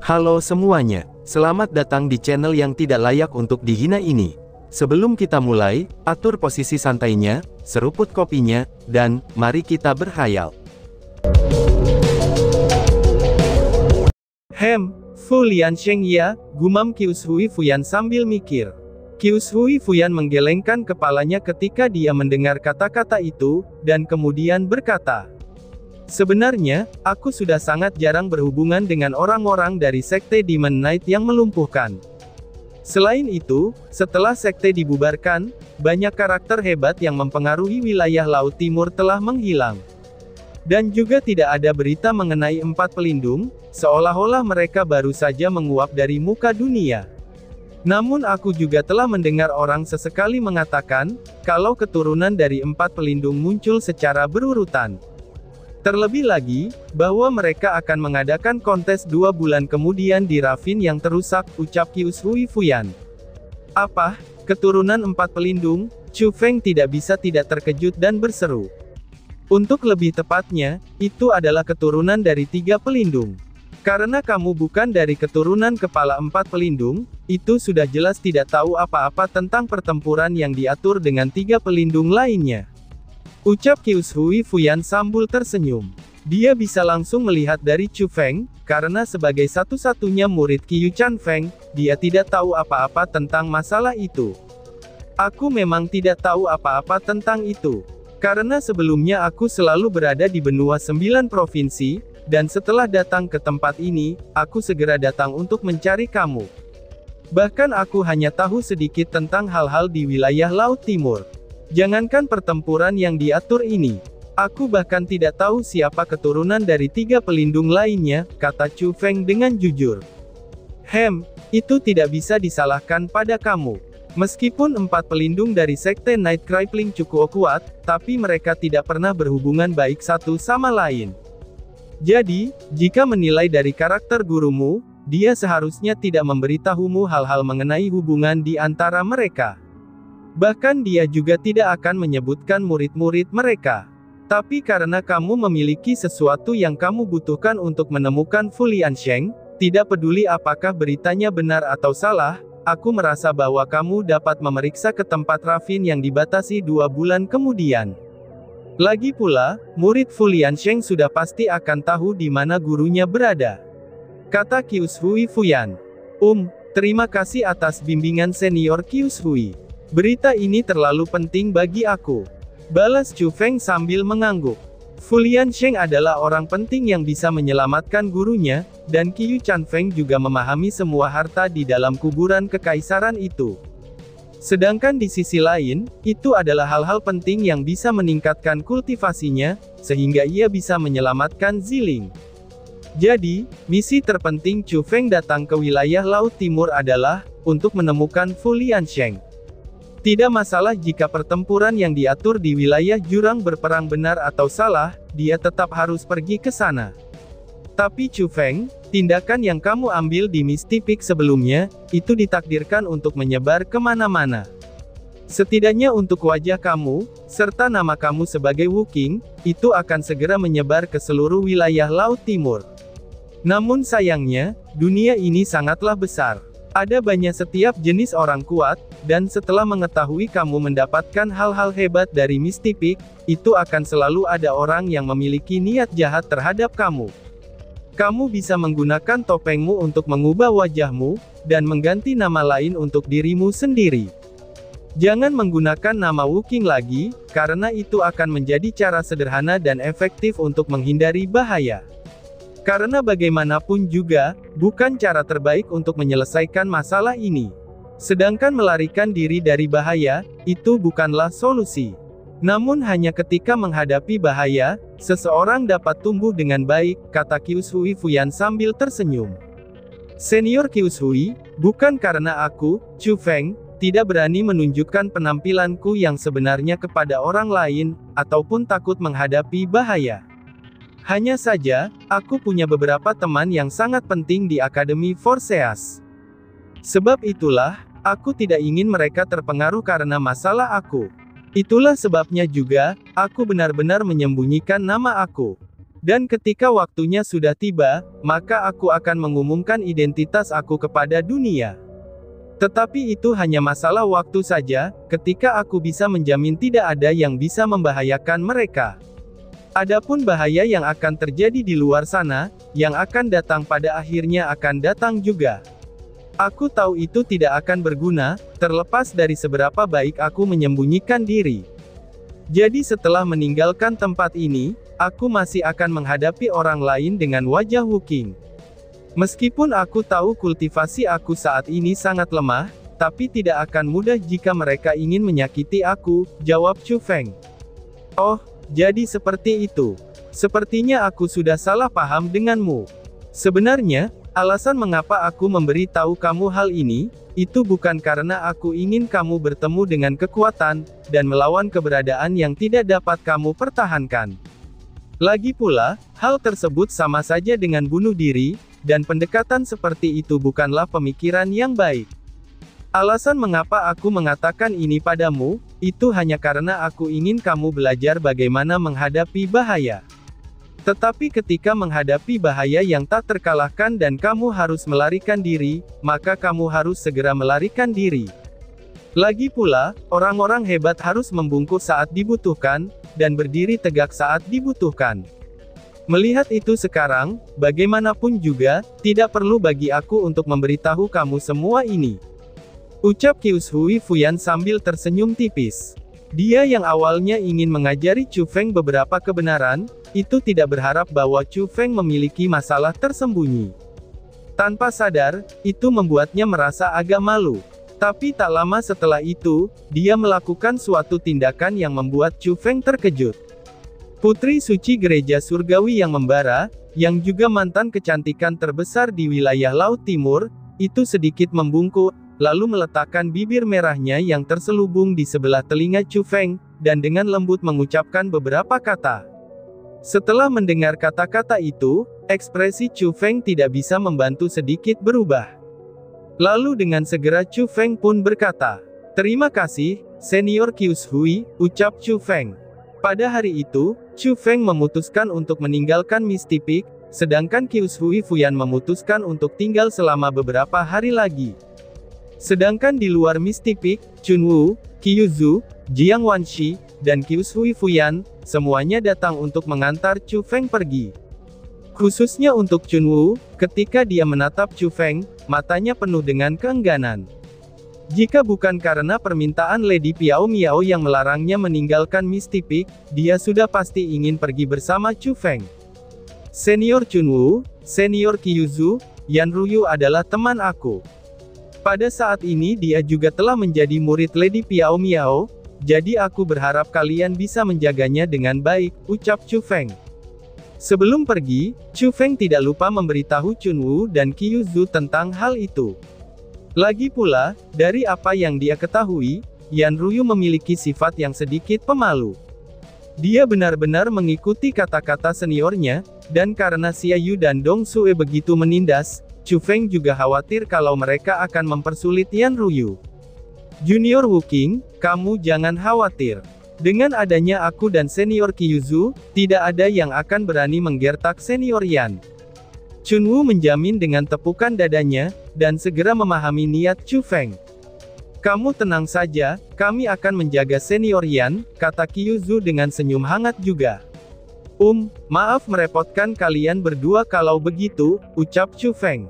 Halo semuanya, selamat datang di channel yang tidak layak untuk dihina ini. Sebelum kita mulai, atur posisi santainya, seruput kopinya, dan mari kita berkhayal. Fu Liansheng ya, gumam Qiushui Fuyan sambil mikir. Qiushui Fuyan menggelengkan kepalanya ketika dia mendengar kata-kata itu, dan kemudian berkata, "Sebenarnya, aku sudah sangat jarang berhubungan dengan orang-orang dari Sekte Demon Knight yang melumpuhkan. Selain itu, setelah Sekte dibubarkan, banyak karakter hebat yang mempengaruhi wilayah Laut Timur telah menghilang. Dan juga tidak ada berita mengenai 4 pelindung, seolah-olah mereka baru saja menguap dari muka dunia. Namun aku juga telah mendengar orang sesekali mengatakan, kalau keturunan dari 4 pelindung muncul secara berurutan. Terlebih lagi, bahwa mereka akan mengadakan kontes 2 bulan kemudian di Ravin yang terusak, ucap Qiushui Fuyan. Apa? Keturunan 4 pelindung? Chu Feng tidak bisa tidak terkejut dan berseru. Untuk lebih tepatnya, itu adalah keturunan dari 3 pelindung. Karena kamu bukan dari keturunan kepala 4 pelindung, itu sudah jelas tidak tahu apa-apa tentang pertempuran yang diatur dengan 3 pelindung lainnya. Ucap Qiushui Fuyan sambil tersenyum. Dia bisa langsung melihat dari Chu Feng, karena sebagai satu-satunya murid Qiu Chan Feng, dia tidak tahu apa-apa tentang masalah itu. Aku memang tidak tahu apa-apa tentang itu. Karena sebelumnya aku selalu berada di benua 9 provinsi, dan setelah datang ke tempat ini, aku segera datang untuk mencari kamu. Bahkan aku hanya tahu sedikit tentang hal-hal di wilayah Laut Timur. Jangankan pertempuran yang diatur ini. Aku bahkan tidak tahu siapa keturunan dari 3 pelindung lainnya, kata Chu Feng dengan jujur. Itu tidak bisa disalahkan pada kamu. Meskipun 4 pelindung dari Sekte Night Crippling cukup kuat, tapi mereka tidak pernah berhubungan baik satu sama lain. Jadi, jika menilai dari karakter gurumu, dia seharusnya tidak memberitahumu hal-hal mengenai hubungan di antara mereka. Bahkan dia juga tidak akan menyebutkan murid-murid mereka. Tapi karena kamu memiliki sesuatu yang kamu butuhkan untuk menemukan Fu Liansheng, tidak peduli apakah beritanya benar atau salah, aku merasa bahwa kamu dapat memeriksa ke tempat Ravin yang dibatasi 2 bulan kemudian. Lagi pula, murid Fu Liansheng sudah pasti akan tahu di mana gurunya berada. Kata Qiushui Fuyan. Terima kasih atas bimbingan senior Qiushui. Berita ini terlalu penting bagi aku. Balas Chu Feng sambil mengangguk. Fu Liansheng adalah orang penting yang bisa menyelamatkan gurunya, dan Qiu Chan Feng juga memahami semua harta di dalam kuburan kekaisaran itu. Sedangkan di sisi lain, itu adalah hal-hal penting yang bisa meningkatkan kultivasinya, sehingga ia bisa menyelamatkan Ziling. Jadi, misi terpenting Chu Feng datang ke wilayah Laut Timur adalah, untuk menemukan Fu Liansheng. Tidak masalah jika pertempuran yang diatur di wilayah jurang berperang benar atau salah, dia tetap harus pergi ke sana. Tapi Chu Feng, tindakan yang kamu ambil di Misty Peak sebelumnya, itu ditakdirkan untuk menyebar kemana-mana. Setidaknya untuk wajah kamu, serta nama kamu sebagai Wu Qing, itu akan segera menyebar ke seluruh wilayah Laut Timur. Namun sayangnya, dunia ini sangatlah besar. Ada banyak setiap jenis orang kuat, dan setelah mengetahui kamu mendapatkan hal-hal hebat dari Misty Peak, itu akan selalu ada orang yang memiliki niat jahat terhadap kamu. Kamu bisa menggunakan topengmu untuk mengubah wajahmu, dan mengganti nama lain untuk dirimu sendiri. Jangan menggunakan nama Wu Qing lagi, karena itu akan menjadi cara sederhana dan efektif untuk menghindari bahaya. Karena bagaimanapun juga, bukan cara terbaik untuk menyelesaikan masalah ini. Sedangkan melarikan diri dari bahaya, itu bukanlah solusi. Namun hanya ketika menghadapi bahaya, seseorang dapat tumbuh dengan baik, kata Qiushui Fuyan sambil tersenyum. Senior Qiushui, bukan karena aku, Chu Feng, tidak berani menunjukkan penampilanku yang sebenarnya kepada orang lain, ataupun takut menghadapi bahaya. Hanya saja, aku punya beberapa teman yang sangat penting di Akademi Forseas. Sebab itulah, aku tidak ingin mereka terpengaruh karena masalah aku. Itulah sebabnya juga, aku benar-benar menyembunyikan nama aku. Dan ketika waktunya sudah tiba, maka aku akan mengumumkan identitas aku kepada dunia. Tetapi itu hanya masalah waktu saja, ketika aku bisa menjamin tidak ada yang bisa membahayakan mereka. Adapun bahaya yang akan terjadi di luar sana, yang akan datang pada akhirnya akan datang juga. Aku tahu itu tidak akan berguna, terlepas dari seberapa baik aku menyembunyikan diri. Jadi setelah meninggalkan tempat ini, aku masih akan menghadapi orang lain dengan wajah Wu Qing. Meskipun aku tahu kultivasi aku saat ini sangat lemah, tapi tidak akan mudah jika mereka ingin menyakiti aku, jawab Chu Feng. Oh, jadi seperti itu. Sepertinya aku sudah salah paham denganmu. Sebenarnya, alasan mengapa aku memberi tahu kamu hal ini, itu bukan karena aku ingin kamu bertemu dengan kekuatan, dan melawan keberadaan yang tidak dapat kamu pertahankan. Lagi pula, hal tersebut sama saja dengan bunuh diri, dan pendekatan seperti itu bukanlah pemikiran yang baik. Alasan mengapa aku mengatakan ini padamu, itu hanya karena aku ingin kamu belajar bagaimana menghadapi bahaya. Tetapi ketika menghadapi bahaya yang tak terkalahkan dan kamu harus melarikan diri, maka kamu harus segera melarikan diri. Lagi pula, orang-orang hebat harus membungkuk saat dibutuhkan, dan berdiri tegak saat dibutuhkan. Melihat itu sekarang, bagaimanapun juga, tidak perlu bagi aku untuk memberitahu kamu semua ini. Ucap Qiushui Fuyan sambil tersenyum tipis. Dia yang awalnya ingin mengajari Chu Feng beberapa kebenaran, itu tidak berharap bahwa Chu Feng memiliki masalah tersembunyi. Tanpa sadar, itu membuatnya merasa agak malu. Tapi tak lama setelah itu, dia melakukan suatu tindakan yang membuat Chu Feng terkejut. Putri suci gereja surgawi yang membara, yang juga mantan kecantikan terbesar di wilayah Laut Timur, itu sedikit membungkuk, lalu meletakkan bibir merahnya yang terselubung di sebelah telinga Chu Feng, dan dengan lembut mengucapkan beberapa kata. Setelah mendengar kata-kata itu, ekspresi Chu Feng tidak bisa membantu sedikit berubah. Lalu dengan segera Chu Feng pun berkata, "Terima kasih, Senior Qiushui," ucap Chu Feng. Pada hari itu, Chu Feng memutuskan untuk meninggalkan Misty Peak, sedangkan Qiushui Fuyan memutuskan untuk tinggal selama beberapa hari lagi. Sedangkan di luar Misty Peak, Chunwu, Qiuzu, Jiang Wanshi, dan Qiushui Fuyan, semuanya datang untuk mengantar Chu Feng pergi. Khususnya untuk Chunwu, ketika dia menatap Chu Feng, matanya penuh dengan keengganan. Jika bukan karena permintaan Lady Piao Miao yang melarangnya meninggalkan Misty Peak, dia sudah pasti ingin pergi bersama Chu Feng. Senior Chunwu, Senior Qiuzu, Yan Ruyu adalah teman aku. Pada saat ini dia juga telah menjadi murid Lady Piao Miao, jadi aku berharap kalian bisa menjaganya dengan baik, ucap Chu Feng. Sebelum pergi, Chu Feng tidak lupa memberitahu Chunwu dan Qiuzu tentang hal itu. Lagi pula, dari apa yang dia ketahui, Yan Ruyu memiliki sifat yang sedikit pemalu. Dia benar-benar mengikuti kata-kata seniornya, dan karena Xia Yu dan Dong Sue begitu menindas, Chu Feng juga khawatir kalau mereka akan mempersulit Yan Ruyu. Junior Wu Qing, kamu jangan khawatir. Dengan adanya aku dan Senior Qiuzu, tidak ada yang akan berani menggertak Senior Yan. Chunwu menjamin dengan tepukan dadanya, dan segera memahami niat Chu Feng. Kamu tenang saja, kami akan menjaga Senior Yan, kata Qiuzu dengan senyum hangat juga. Maaf merepotkan kalian berdua kalau begitu, ucap Chu Feng.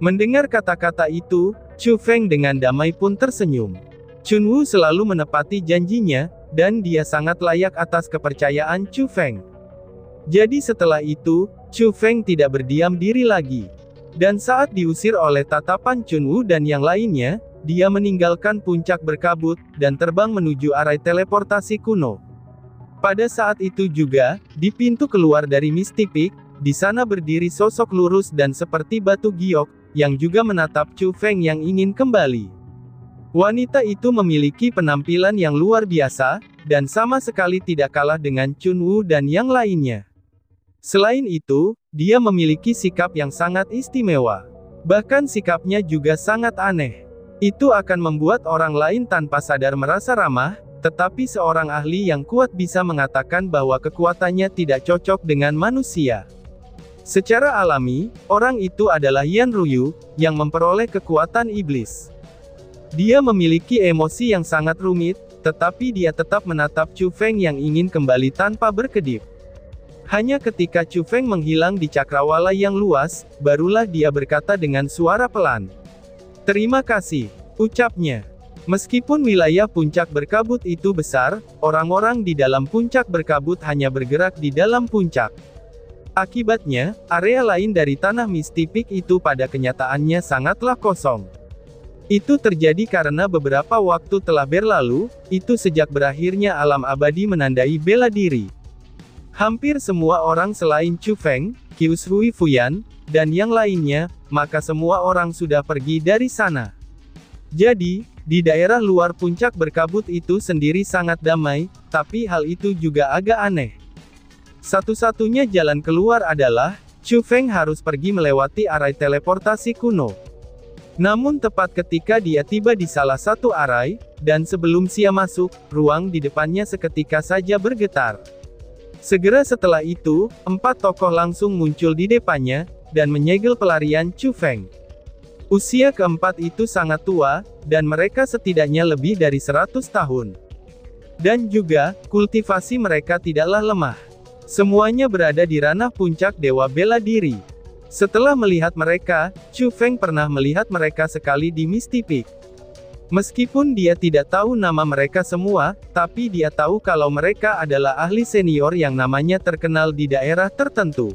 Mendengar kata-kata itu, Chu Feng dengan damai pun tersenyum. Chunwu selalu menepati janjinya, dan dia sangat layak atas kepercayaan Chu Feng. Jadi setelah itu, Chu Feng tidak berdiam diri lagi. Dan saat diusir oleh tatapan Chunwu dan yang lainnya, dia meninggalkan puncak berkabut, dan terbang menuju arai teleportasi kuno. Pada saat itu juga, di pintu keluar dari Misty Peak, di sana berdiri sosok lurus dan seperti batu giok, yang juga menatap Chu Feng yang ingin kembali. Wanita itu memiliki penampilan yang luar biasa, dan sama sekali tidak kalah dengan Chunwu dan yang lainnya. Selain itu, dia memiliki sikap yang sangat istimewa. Bahkan sikapnya juga sangat aneh. Itu akan membuat orang lain tanpa sadar merasa ramah, Tetapi seorang ahli yang kuat bisa mengatakan bahwa kekuatannya tidak cocok dengan manusia. Secara alami, orang itu adalah Yan Ruyu, yang memperoleh kekuatan iblis. Dia memiliki emosi yang sangat rumit, tetapi dia tetap menatap Chu Feng yang ingin kembali tanpa berkedip. Hanya ketika Chu Feng menghilang di cakrawala yang luas, barulah dia berkata dengan suara pelan. "Terima kasih," ucapnya. Meskipun wilayah puncak berkabut itu besar, orang-orang di dalam puncak berkabut hanya bergerak di dalam puncak. Akibatnya, area lain dari tanah Misty Peak itu pada kenyataannya sangatlah kosong. Itu terjadi karena beberapa waktu telah berlalu, itu sejak berakhirnya alam abadi menandai bela diri. Hampir semua orang selain Chu Feng, Qiushui Fuyan, dan yang lainnya, maka semua orang sudah pergi dari sana. Jadi, di daerah luar puncak berkabut itu sendiri sangat damai, tapi hal itu juga agak aneh. Satu-satunya jalan keluar adalah, Chu Feng harus pergi melewati arai teleportasi kuno. Namun tepat ketika dia tiba di salah satu arai, dan sebelum dia masuk, ruang di depannya seketika saja bergetar. Segera setelah itu, 4 tokoh langsung muncul di depannya, dan menyegel pelarian Chu Feng. Usia keempat itu sangat tua, dan mereka setidaknya lebih dari 100 tahun. Dan juga, kultivasi mereka tidaklah lemah. Semuanya berada di ranah puncak Dewa Bela Diri. Setelah melihat mereka, Chu Feng pernah melihat mereka sekali di Misty Peak. Meskipun dia tidak tahu nama mereka semua, tapi dia tahu kalau mereka adalah ahli senior yang namanya terkenal di daerah tertentu.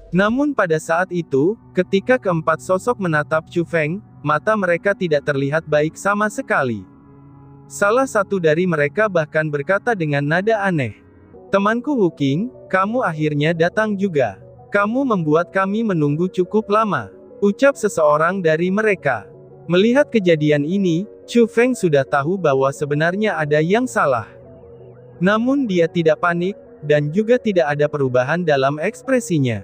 Namun pada saat itu, ketika keempat sosok menatap Chu Feng, mata mereka tidak terlihat baik sama sekali. Salah satu dari mereka bahkan berkata dengan nada aneh, "Temanku Wu Qing, kamu akhirnya datang juga. Kamu membuat kami menunggu cukup lama," ucap seseorang dari mereka. Melihat kejadian ini, Chu Feng sudah tahu bahwa sebenarnya ada yang salah. Namun dia tidak panik, dan juga tidak ada perubahan dalam ekspresinya.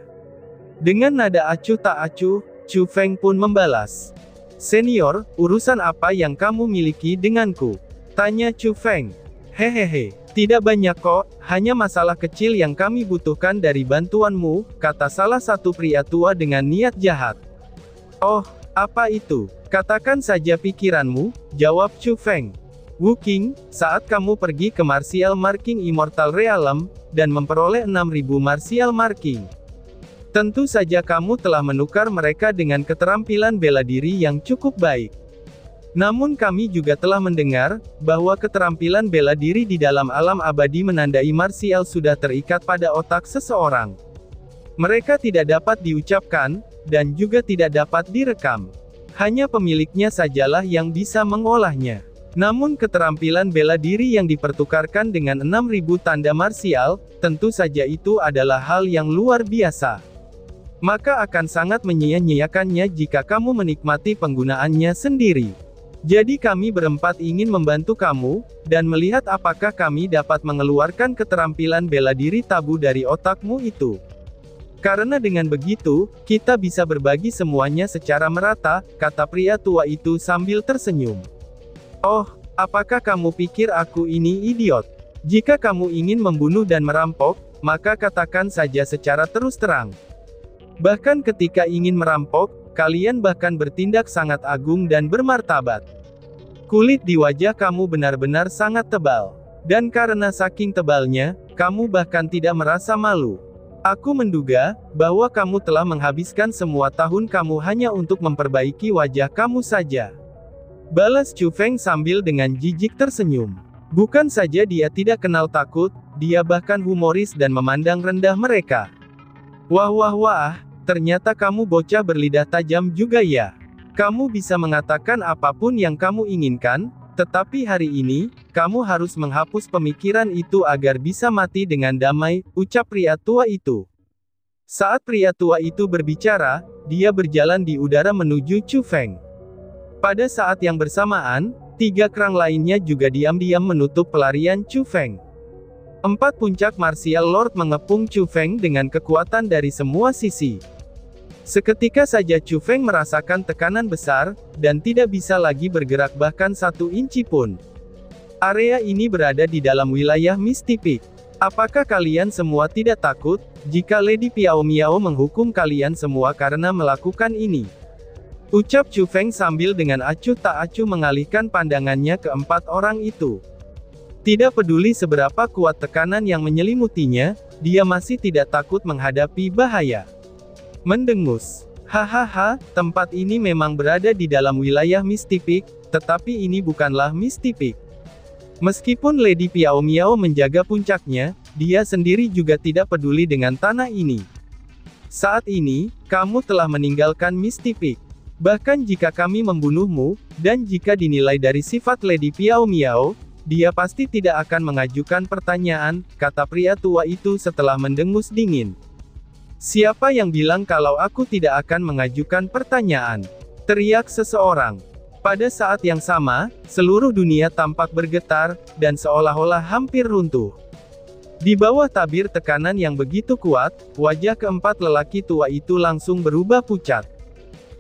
Dengan nada acuh tak acuh, Chu Feng pun membalas. "Senior, urusan apa yang kamu miliki denganku?" tanya Chu Feng. "Hehehe, tidak banyak kok, hanya masalah kecil yang kami butuhkan dari bantuanmu," kata salah satu pria tua dengan niat jahat. "Oh, apa itu? Katakan saja pikiranmu," jawab Chu Feng. "Wu Qing, saat kamu pergi ke Martial Marking Immortal Realm, dan memperoleh 6.000 Martial Marking. Tentu saja kamu telah menukar mereka dengan keterampilan bela diri yang cukup baik. Namun kami juga telah mendengar, bahwa keterampilan bela diri di dalam alam abadi menandai martial sudah terikat pada otak seseorang. Mereka tidak dapat diucapkan, dan juga tidak dapat direkam. Hanya pemiliknya sajalah yang bisa mengolahnya. Namun keterampilan bela diri yang dipertukarkan dengan 6.000 tanda martial, tentu saja itu adalah hal yang luar biasa. Maka akan sangat menyia-nyiakannya jika kamu menikmati penggunaannya sendiri. Jadi kami berempat ingin membantu kamu, dan melihat apakah kami dapat mengeluarkan keterampilan bela diri tabu dari otakmu itu. Karena dengan begitu, kita bisa berbagi semuanya secara merata," kata pria tua itu sambil tersenyum. "Oh, apakah kamu pikir aku ini idiot? Jika kamu ingin membunuh dan merampok, maka katakan saja secara terus terang. Bahkan ketika ingin merampok, kalian bahkan bertindak sangat agung dan bermartabat. Kulit di wajah kamu benar-benar sangat tebal. Dan karena saking tebalnya, kamu bahkan tidak merasa malu. Aku menduga, bahwa kamu telah menghabiskan semua tahun kamu hanya untuk memperbaiki wajah kamu saja," balas Chu Feng sambil dengan jijik tersenyum. Bukan saja dia tidak kenal takut, dia bahkan humoris dan memandang rendah mereka. "Wah wah wah, ternyata kamu bocah berlidah tajam juga ya. Kamu bisa mengatakan apapun yang kamu inginkan, tetapi hari ini, kamu harus menghapus pemikiran itu agar bisa mati dengan damai," ucap pria tua itu. Saat pria tua itu berbicara, dia berjalan di udara menuju Chu Feng. Pada saat yang bersamaan, 3 kerang lainnya juga diam-diam menutup pelarian Chu Feng. 4 puncak Martial Lord mengepung Chu Feng dengan kekuatan dari semua sisi. Seketika saja Chu Feng merasakan tekanan besar, dan tidak bisa lagi bergerak bahkan 1 inci pun. Area ini berada di dalam wilayah Misty Peak. Apakah kalian semua tidak takut, jika Lady Piao Miao menghukum kalian semua karena melakukan ini? Ucap Chu Feng sambil dengan acuh tak acuh mengalihkan pandangannya ke 4 orang itu. Tidak peduli seberapa kuat tekanan yang menyelimutinya, dia masih tidak takut menghadapi bahaya. Mendengus. Hahaha, tempat ini memang berada di dalam wilayah Misty Peak, tetapi ini bukanlah Misty Peak. Meskipun Lady Piao Miao menjaga puncaknya, dia sendiri juga tidak peduli dengan tanah ini. Saat ini, kamu telah meninggalkan Misty Peak. Bahkan jika kami membunuhmu, dan jika dinilai dari sifat Lady Piao Miao, dia pasti tidak akan mengajukan pertanyaan, kata pria tua itu setelah mendengus dingin. Siapa yang bilang kalau aku tidak akan mengajukan pertanyaan? Teriak seseorang. Pada saat yang sama, seluruh dunia tampak bergetar, dan seolah-olah hampir runtuh. Di bawah tabir tekanan yang begitu kuat, wajah keempat lelaki tua itu langsung berubah pucat.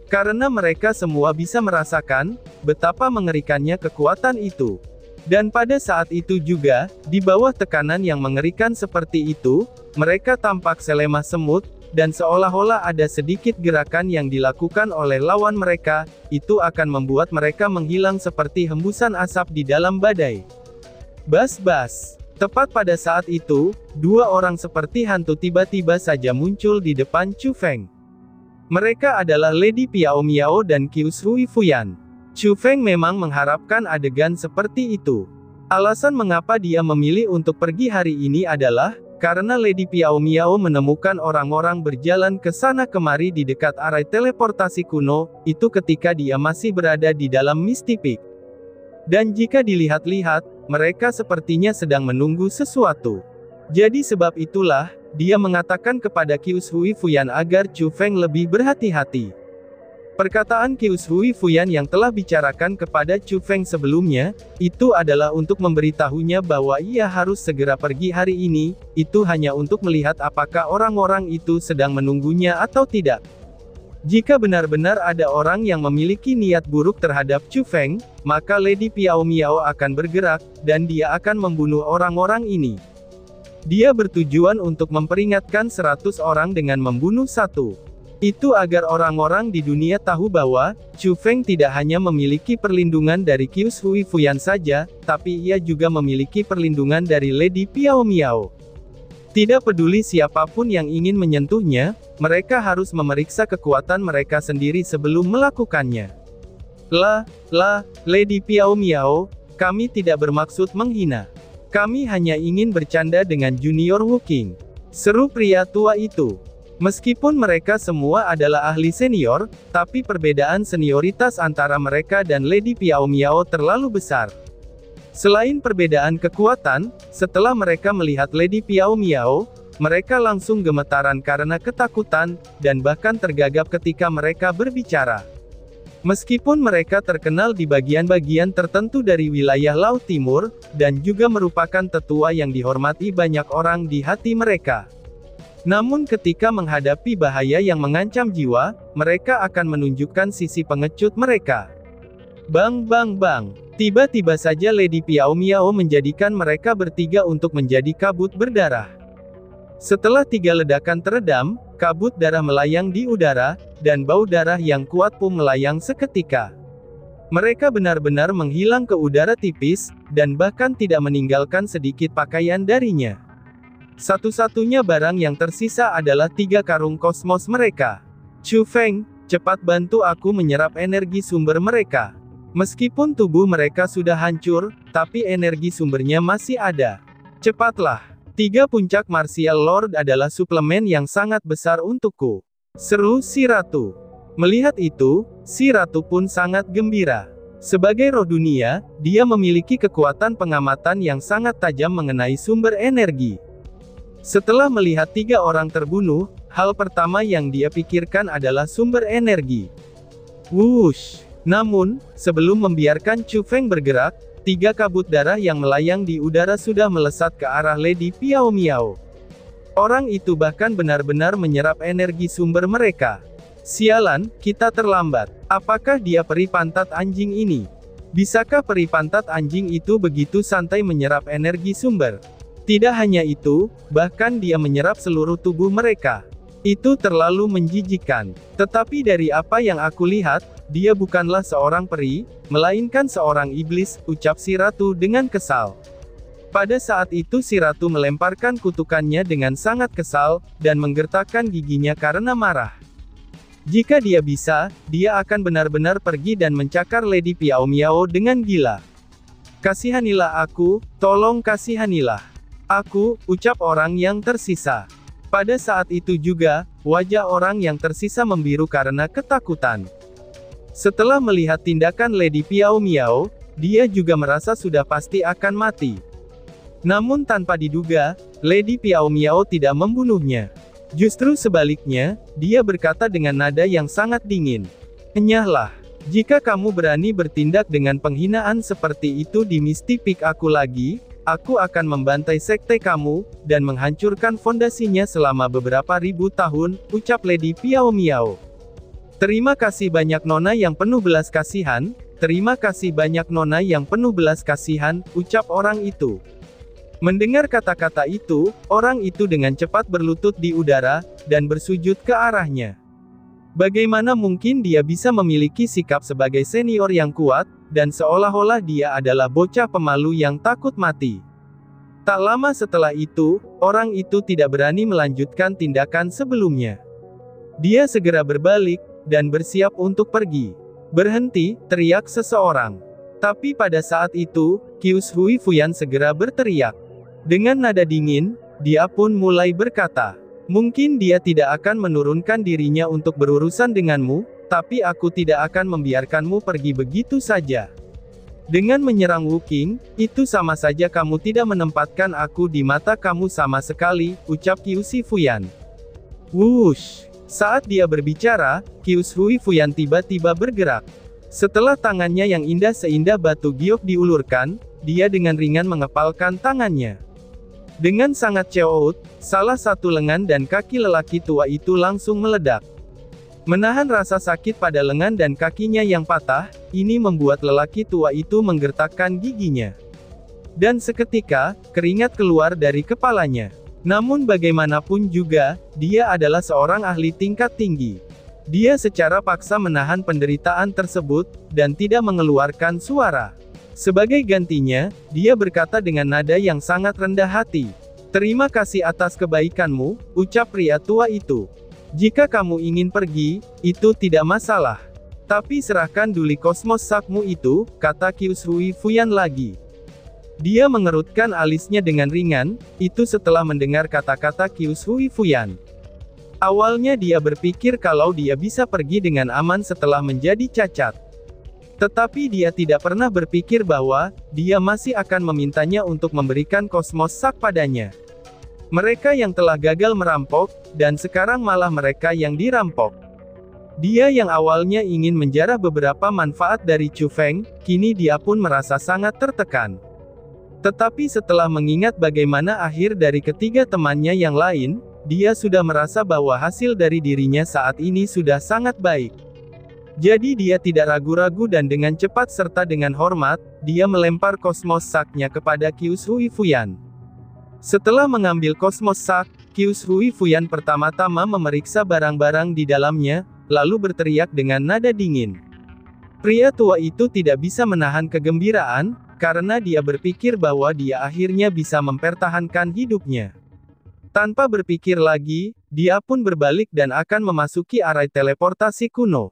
Karena mereka semua bisa merasakan, betapa mengerikannya kekuatan itu. Dan pada saat itu juga, di bawah tekanan yang mengerikan seperti itu, mereka tampak selemah semut, dan seolah-olah ada sedikit gerakan yang dilakukan oleh lawan mereka, itu akan membuat mereka menghilang seperti hembusan asap di dalam badai. Bas-bas. Tepat pada saat itu, 2 orang seperti hantu tiba-tiba saja muncul di depan Chu Feng. Mereka adalah Lady Piao Miao dan Qiu Shui Fuyan. Chu Feng memang mengharapkan adegan seperti itu. Alasan mengapa dia memilih untuk pergi hari ini adalah, karena Lady Piao Miao menemukan orang-orang berjalan ke sana kemari di dekat arai teleportasi kuno, itu ketika dia masih berada di dalam Misty Peak. Dan jika dilihat-lihat, mereka sepertinya sedang menunggu sesuatu. Jadi sebab itulah, dia mengatakan kepada Qiu Shui Fuyan agar Chu Feng lebih berhati-hati. Perkataan Qiu Shui Fuyan yang telah bicarakan kepada Chu Feng sebelumnya, itu adalah untuk memberitahunya bahwa ia harus segera pergi hari ini, itu hanya untuk melihat apakah orang-orang itu sedang menunggunya atau tidak. Jika benar-benar ada orang yang memiliki niat buruk terhadap Chu Feng, maka Lady Piao Miao akan bergerak, dan dia akan membunuh orang-orang ini. Dia bertujuan untuk memperingatkan 100 orang dengan membunuh 1. Itu agar orang-orang di dunia tahu bahwa, Chu Feng tidak hanya memiliki perlindungan dari Qiu Shui Fuyan saja, tapi ia juga memiliki perlindungan dari Lady Piao Miao. Tidak peduli siapapun yang ingin menyentuhnya, mereka harus memeriksa kekuatan mereka sendiri sebelum melakukannya. Lady Piao Miao, kami tidak bermaksud menghina. Kami hanya ingin bercanda dengan Junior Wu Qing. Seru pria tua itu. Meskipun mereka semua adalah ahli senior, tapi perbedaan senioritas antara mereka dan Lady Piao Miao terlalu besar. Selain perbedaan kekuatan, setelah mereka melihat Lady Piao Miao, mereka langsung gemetaran karena ketakutan, dan bahkan tergagap ketika mereka berbicara. Meskipun mereka terkenal di bagian-bagian tertentu dari wilayah Laut Timur, dan juga merupakan tetua yang dihormati banyak orang di hati mereka. Namun ketika menghadapi bahaya yang mengancam jiwa, mereka akan menunjukkan sisi pengecut mereka. Bang bang bang. Tiba-tiba saja Lady Piao Miao menjadikan mereka bertiga untuk menjadi kabut berdarah. Setelah 3 ledakan teredam, kabut darah melayang di udara, dan bau darah yang kuat pun melayang seketika. Mereka benar-benar menghilang ke udara tipis, dan bahkan tidak meninggalkan sedikit pakaian darinya. Satu-satunya barang yang tersisa adalah 3 karung kosmos mereka. Chu Feng, cepat bantu aku menyerap energi sumber mereka. Meskipun tubuh mereka sudah hancur, tapi energi sumbernya masih ada. Cepatlah. 3 puncak Martial Lord adalah suplemen yang sangat besar untukku. Seru si ratu. Melihat itu, si ratu pun sangat gembira. Sebagai roh dunia, dia memiliki kekuatan pengamatan yang sangat tajam mengenai sumber energi. Setelah melihat 3 orang terbunuh, hal pertama yang dia pikirkan adalah sumber energi. Wush! Namun, sebelum membiarkan Chu Feng bergerak, 3 kabut darah yang melayang di udara sudah melesat ke arah Lady Piao Miao. Orang itu bahkan benar-benar menyerap energi sumber mereka. Sialan, kita terlambat. Apakah dia peri pantat anjing ini? Bisakah peri pantat anjing itu begitu santai menyerap energi sumber? Tidak hanya itu, bahkan dia menyerap seluruh tubuh mereka. Itu terlalu menjijikkan. Tetapi dari apa yang aku lihat, dia bukanlah seorang peri, melainkan seorang iblis, ucap si ratu dengan kesal. Pada saat itu si ratu melemparkan kutukannya dengan sangat kesal, dan menggertakkan giginya karena marah. Jika dia bisa, dia akan benar-benar pergi dan mencakar Lady Piao Miao dengan gila. Kasihanilah aku, tolong kasihanilah aku, ucap orang yang tersisa. Pada saat itu juga, wajah orang yang tersisa membiru karena ketakutan. Setelah melihat tindakan Lady Piao Miao, dia juga merasa sudah pasti akan mati. Namun tanpa diduga, Lady Piao Miao tidak membunuhnya. Justru sebaliknya, dia berkata dengan nada yang sangat dingin. Enyahlah. Jika kamu berani bertindak dengan penghinaan seperti itu di Misty Peak aku lagi, aku akan membantai sekte kamu, dan menghancurkan fondasinya selama beberapa ribu tahun, ucap Lady Piao Miao. Terima kasih banyak nona yang penuh belas kasihan, terima kasih banyak nona yang penuh belas kasihan, ucap orang itu. Mendengar kata-kata itu, orang itu dengan cepat berlutut di udara, dan bersujud ke arahnya. Bagaimana mungkin dia bisa memiliki sikap sebagai senior yang kuat, dan seolah-olah dia adalah bocah pemalu yang takut mati. Tak lama setelah itu, orang itu tidak berani melanjutkan tindakan sebelumnya. Dia segera berbalik, dan bersiap untuk pergi. Berhenti, teriak seseorang. Tapi pada saat itu, Qius Hui Fuyan segera berteriak. Dengan nada dingin, dia pun mulai berkata, mungkin dia tidak akan menurunkan dirinya untuk berurusan denganmu, tapi aku tidak akan membiarkanmu pergi begitu saja. Dengan menyerang Wu Qing, itu sama saja kamu tidak menempatkan aku di mata kamu sama sekali, ucap Qius Hui Fuyan. Wush! Saat dia berbicara, Qius Hui Fuyan tiba-tiba bergerak. Setelah tangannya yang indah seindah batu giok diulurkan, dia dengan ringan mengepalkan tangannya. Dengan sangat ceout, salah satu lengan dan kaki lelaki tua itu langsung meledak. Menahan rasa sakit pada lengan dan kakinya yang patah, ini membuat lelaki tua itu menggertakkan giginya. Dan seketika, keringat keluar dari kepalanya. Namun bagaimanapun juga, dia adalah seorang ahli tingkat tinggi. Dia secara paksa menahan penderitaan tersebut, dan tidak mengeluarkan suara. Sebagai gantinya, dia berkata dengan nada yang sangat rendah hati. Terima kasih atas kebaikanmu, ucap pria tua itu. Jika kamu ingin pergi, itu tidak masalah. Tapi serahkan duli kosmos sakmu itu, kata Qius Hui Fuyan lagi. Dia mengerutkan alisnya dengan ringan, itu setelah mendengar kata-kata Qius Hui Fuyan. Awalnya dia berpikir kalau dia bisa pergi dengan aman setelah menjadi cacat. Tetapi dia tidak pernah berpikir bahwa, dia masih akan memintanya untuk memberikan kosmos sak padanya. Mereka yang telah gagal merampok, dan sekarang malah mereka yang dirampok. Dia yang awalnya ingin menjarah beberapa manfaat dari Chu Feng, kini dia pun merasa sangat tertekan. Tetapi setelah mengingat bagaimana akhir dari ketiga temannya yang lain, dia sudah merasa bahwa hasil dari dirinya saat ini sudah sangat baik. Jadi dia tidak ragu-ragu dan dengan cepat serta dengan hormat, dia melempar kosmos saknya kepada Qius Hui Fuyan. Setelah mengambil kosmos sak, Qius Hui Fuyan pertama-tama memeriksa barang-barang di dalamnya, lalu berteriak dengan nada dingin. Pria tua itu tidak bisa menahan kegembiraan, karena dia berpikir bahwa dia akhirnya bisa mempertahankan hidupnya. Tanpa berpikir lagi, dia pun berbalik dan akan memasuki arai teleportasi kuno.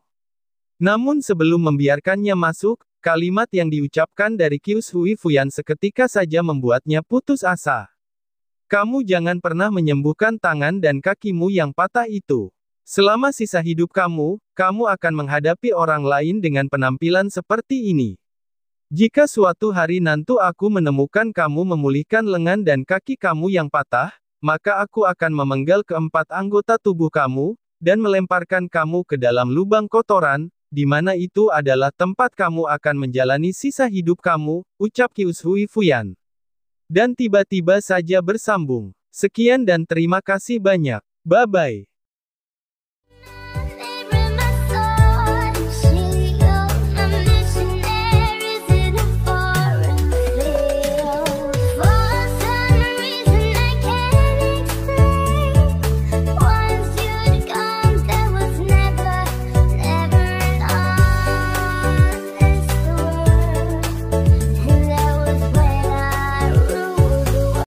Namun sebelum membiarkannya masuk, kalimat yang diucapkan dari Qius Hui Fuyan seketika saja membuatnya putus asa. Kamu jangan pernah menyembuhkan tangan dan kakimu yang patah itu. Selama sisa hidup kamu, kamu akan menghadapi orang lain dengan penampilan seperti ini. Jika suatu hari nanti aku menemukan kamu memulihkan lengan dan kaki kamu yang patah, maka aku akan memenggal keempat anggota tubuh kamu, dan melemparkan kamu ke dalam lubang kotoran, di mana itu adalah tempat kamu akan menjalani sisa hidup kamu, ucap Qius Hui Fuyan. Dan tiba-tiba saja bersambung. Sekian dan terima kasih banyak. Bye-bye.